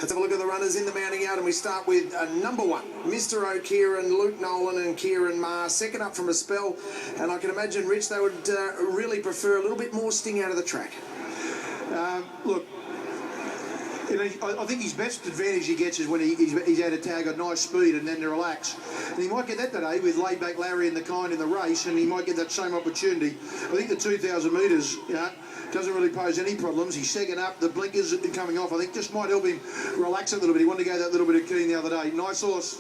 Let's have a look at the runners in the mounting out, and we start with number 1, Mr. O'Kieran, Luke Nolan and Kieran Marr. Second up from a spell, and I can imagine, Rich, they would really prefer a little bit more sting out of the track. Look, I think his best advantage he gets is when he's out of tag at nice speed and then to relax. And he might get that today with laid-back Larry and the kind in the race, and he might get that same opportunity. I think the 2,000 metres, doesn't really pose any problems. He's second up. The blinkers have been coming off. I think just might help him relax a little bit. He wanted to go that little bit of keen the other day. Nice horse.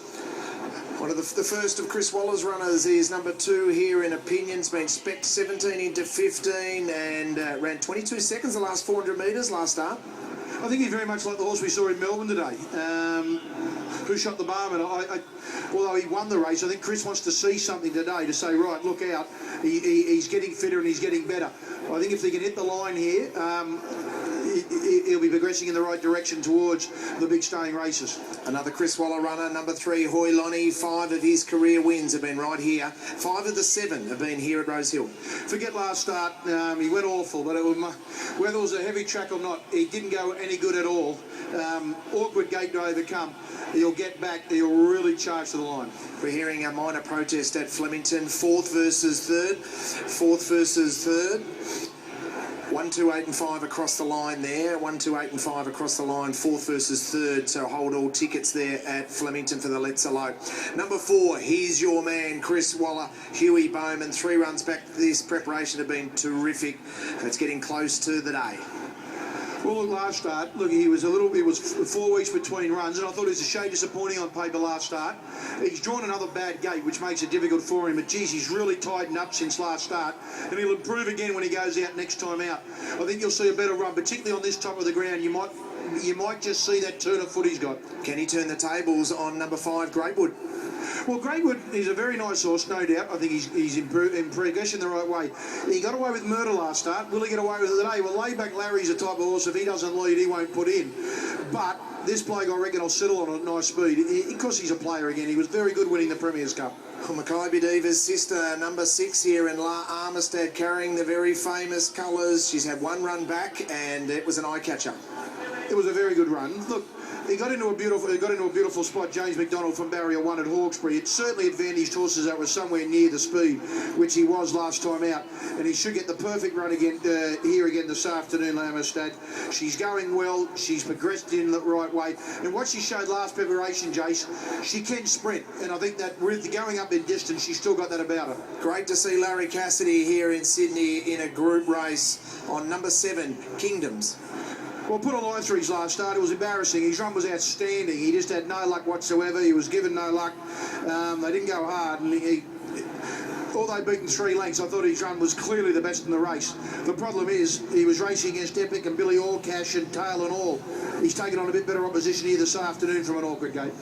One of the first of Chris Waller's runners is number 2 here in Opinions, been spec'd 17 into 15 and ran 22 seconds the last 400 metres last start. I think he's very much like the horse we saw in Melbourne today. Who shot the BOWMEN? Although he won the race, I think Chris wants to see something today to say, right, look out, he's getting fitter and he's getting better. I think if he can hit the line here, he'll be progressing in the right direction towards the big staying races. Another Chris Waller runner, number 3, HOYLONNY. 5 of his career wins have been right here. 5 of the 7 have been here at Rosehill. Forget last start, he went awful, but whether it was a heavy track or not, he didn't go any good at all. Awkward gate to overcome. He'll get back, he'll really charge to the line. We're hearing a minor protest at Flemington, 4th versus 3rd. 4th versus 3rd. 1, 2, 8 and 5 across the line there. 1, 2, 8 and 5 across the line. 4th versus 3rd. So hold all tickets there at Flemington for the Let's Alone. Number 4, here's your man, Chris Waller, Hughie Bowman. 3 runs back. This preparation have been terrific. It's getting close to the day. Well, look, last start, look, it was 4 weeks between runs, and I thought it was a shade disappointing on paper last start. He's drawn another bad gate, which makes it difficult for him, but geez, he's really tightened up since last start, and he'll improve again when he goes out next time out. I think you'll see a better run, particularly on this top of the ground. You might just see that turn of foot he's got. Can he turn the tables on number 5, Greatwood? Well, Greatwood is a very nice horse, no doubt. I think he's in progression the right way. He got away with Murder last start. Will he get away with it today? Well, laid-back Larry's a type of horse, if he doesn't lead, he won't put in. But this bloke, I reckon, will settle on a nice speed. Because he's a player again, he was very good winning the Premier's Cup. Mackay Diva's sister, number 6 here in AMISTAD, carrying the very famous colours. She's had 1 run back, and it was an eye-catcher. It was a very good run. Look, he got into a beautiful spot. James McDonald from Barrier 1 at Hawkesbury. It certainly advantaged horses that were somewhere near the speed, which he was last time out. And he should get the perfect run again here again this afternoon, AMISTAD. She's going well. She's progressed in the right way. And what she showed last preparation, Jace, she can sprint. And I think that with going up in distance, she's still got that about her. Great to see Larry Cassidy here in Sydney in a group race on number 7, Kingdoms. Well, put a line through his last start. It was embarrassing. His run was outstanding. He just had no luck whatsoever. He was given no luck. They didn't go hard, and although beaten 3 lengths, I thought his run was clearly the best in the race. The problem is he was racing against Epic and Billy Allcash and Tail and all. He's taken on a bit better opposition here this afternoon from an awkward gate.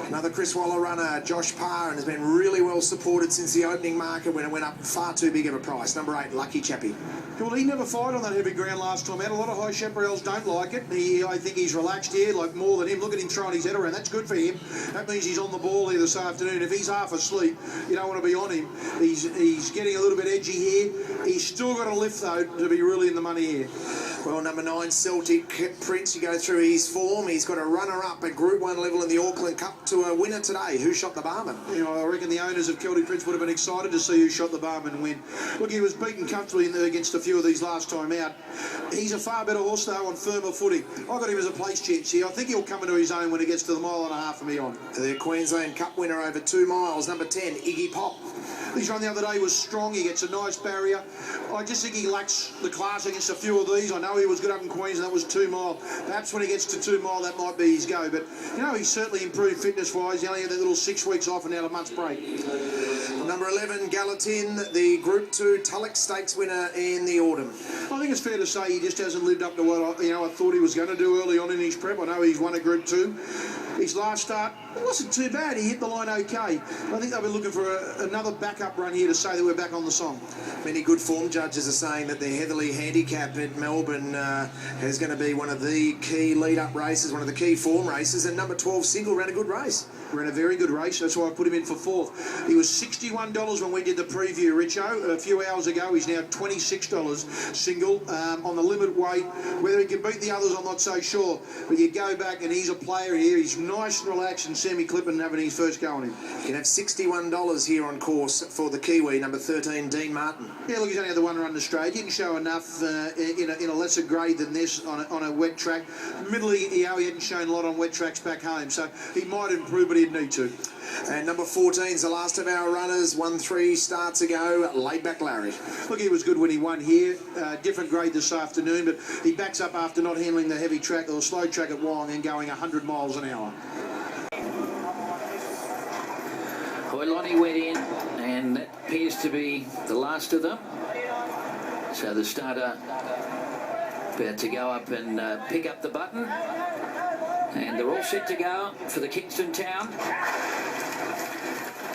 Another Chris Waller runner, Josh Parr, and has been really well supported since the opening market when it went up far too big of a price. Number 8, Lucky Chappy. Well, he never fired on that heavy ground last time out. A lot of high chaparrals don't like it. I think he's relaxed here, like more than him. Look at him throwing his head around. That's good for him. That means he's on the ball here this afternoon. If he's half asleep, you don't want to be on him. He's getting a little bit edgy here. He's still got a lift, though, to be really in the money here. Well, number 9, Celtic Prince, you go through his form. He's got a runner-up at Group 1 level in the Auckland Cup to a winner today. Who shot the BOWMEN? You know, I reckon the owners of Celtic Prince would have been excited to see who shot the BOWMEN win. Look, he was beaten comfortably against a few of these last time out. He's a far better horse, though, on firmer footing. I got him as a place chance here. I think he'll come into his own when he gets to the 1.5 miles from me on. The Queensland Cup winner over 2 miles, number 10, Iggy Pop. His run the other day was strong. He gets a nice barrier. I just think he lacks the class against a few of these. I know he was good up in Queensland. That was 2 mile. Perhaps when he gets to 2 mile, that might be his go. But, you know, he's certainly improved fitness-wise. He only had that little 6 weeks off and had a month's break. Number 11, Gallatin, the Group 2 Tulloch Stakes winner in the autumn. I think it's fair to say he just hasn't lived up to what I thought he was going to do early on in his prep. I know he's won a Group 2. His last start, it wasn't too bad. He hit the line okay. I think they'll be looking for another backup run here to say that we're back on the song. Many good form judges are saying that the heavily handicapped at Melbourne is going to be one of the key lead-up races, one of the key form races, and number 12 Single ran a good race. Ran a very good race, that's why I put him in for fourth. He was $61 when we did the preview, Richo, a few hours ago. He's now $26 Single on the limit weight. Whether he can beat the others, I'm not so sure. But you go back and he's a player here. He's nice and relaxed and semi-clipping having his first go on him. You can have $61 here on course for the Kiwi, number 13, Dean Martin. Yeah, look, he's only had the one run in Australia. He didn't show enough in a lesser grade than this on a wet track. Admittedly, he hadn't shown a lot on wet tracks back home, so he might improve, but he'd need to. And number 14 is the last of our runners. 1-3 starts ago. Laidback Larry. Look, he was good when he won here. Different grade this afternoon, but he backs up after not handling the heavy track or slow track at Wong and going 100 miles an hour. HOYLONNY went in, and that appears to be the last of them. So the starter about to go up and pick up the button. And they're all set to go for the Kingston town.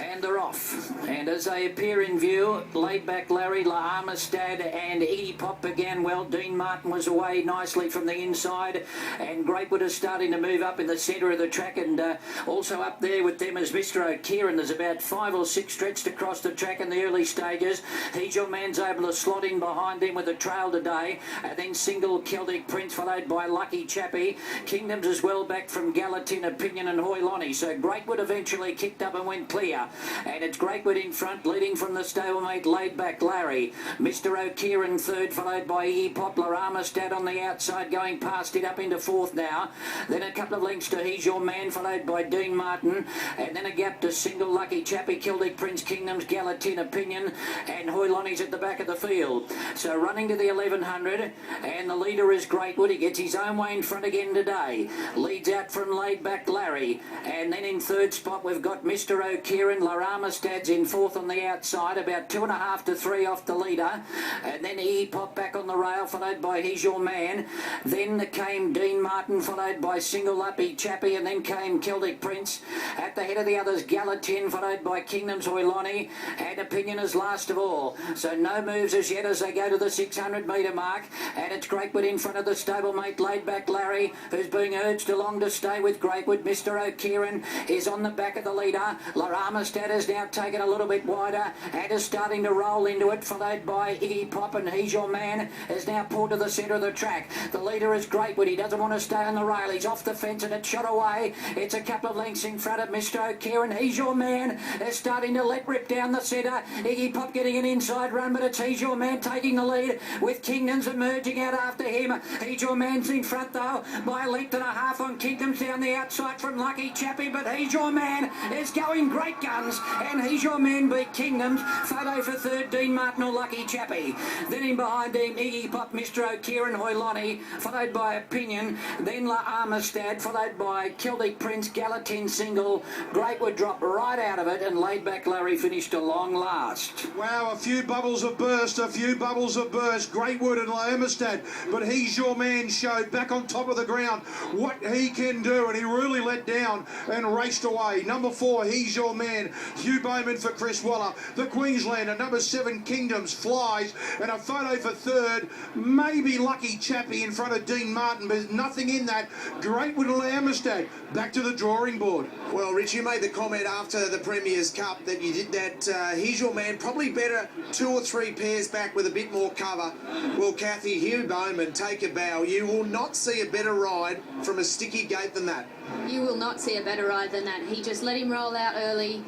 And they're off. And as they appear in view, Laidback Larry, AMISTAD and Edie Pop began well. Dean Martin was away nicely from the inside. And Greatwood is starting to move up in the centre of the track. And also up there with them is Mr. O'Kieran. There's about 5 or 6 stretched across the track in the early stages. He's your man's able to slot in behind him with a trail today. And then Single Celtic Prince followed by Lucky Chappy. Kingdoms as well back from Gallatin, Opinion and HOYLONNY. So Greatwood eventually kicked up and went clear. And it's Greatwood in front, leading from the stablemate Laidback Larry. Mr. O'Kieran third, followed by Poplar AMISTAD on the outside, going past it up into fourth now. Then a couple of lengths to He's Your Man, followed by Dean Martin. And then a gap to Single Lucky Chappy, Celtic Prince, Kingdoms, Gallatin, Opinion, and HOYLONNY's at the back of the field. So running to the 1100, and the leader is Greatwood. He gets his own way in front again today. Leads out from Laidback Larry. And then in third spot, we've got Mr. O'Kieran. AMISTAD's in fourth on the outside, about 2.5 to 3 off the leader. And then Pop back on the rail, followed by He's Your Man. Then came Dean Martin, followed by Single Lucky Chappy, and then came Celtic Prince. At the head of the others, Gallatin, followed by Kingdoms, HOYLONNY, and Opinion is last of all. So no moves as yet as they go to the 600 metre mark. And it's Greatwood in front of the stablemate Laidback Larry, who's being urged along to stay with Greatwood. Mr. O'Kieran is on the back of the leader. AMISTAD has now taken a little bit wider and is starting to roll into it, followed by Iggy Pop, and He's Your Man is now pulled to the centre of the track. The leader is Greatwood. He doesn't want to stay on the rail. He's off the fence and it's shot away. It's a couple of lengths in front of Mr. O'Kieran. He's Your Man is starting to let rip down the centre. Iggy Pop getting an inside run, but it's He's Your Man taking the lead with Kingdoms emerging out after him. He's Your Man's in front though by a length and a half on Kingdoms down the outside from Lucky Chappy, but He's Your Man is going great guns. And He's Your Man beat Kingdoms. Photo for third, Dean Martin or Lucky Chappy. Then in behind him, Iggy Pop, Mr. O'Kieran, HOYLONNY, followed by Opinion. Then AMISTAD, followed by Celtic Prince, Gallatin Single. Greatwood dropped right out of it, and Laidback Larry finished a long last. Wow, a few bubbles have burst, a few bubbles have burst. Greatwood and AMISTAD, but He's Your Man showed back on top of the ground what he can do, and he really let down and raced away. Number 4, He's Your Man. Hugh BOWMEN for Chris Waller. The Queenslander, number 7, Kingdoms, flies. And a photo for third, maybe Lucky Chappy in front of Dean Martin, but there's nothing in that. Greatwood and AMISTAD, back to the drawing board. Well, Rich, you made the comment after the Premier's Cup that you did that He's Your Man, probably better 2 or 3 pairs back with a bit more cover. Well, Kathy, Hugh BOWMEN, take a bow. You will not see a better ride from a sticky gate than that. You will not see a better ride than that. He just let him roll out early,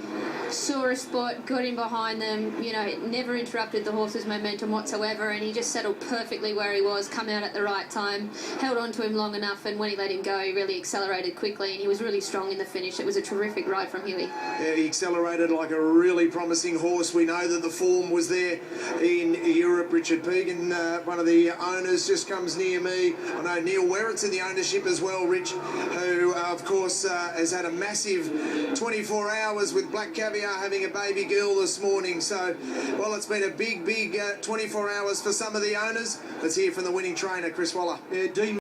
saw a spot, got in behind them, you know, it never interrupted the horse's momentum whatsoever, and he just settled perfectly where he was, come out at the right time, held on to him long enough, and when he let him go, he really accelerated quickly, and he was really strong in the finish. It was a terrific ride from Hughie. Yeah, he accelerated like a really promising horse. We know that the form was there in Europe. Richard Pegan, one of the owners, just comes near me. I know Neil Werrett's in the ownership as well, Rich, who, of course, has had a massive 24 hours with Black Caviar having a baby girl this morning. So, well, it's been a big 24 hours for some of the owners. Let's hear from the winning trainer, Chris Waller. Yeah, Dean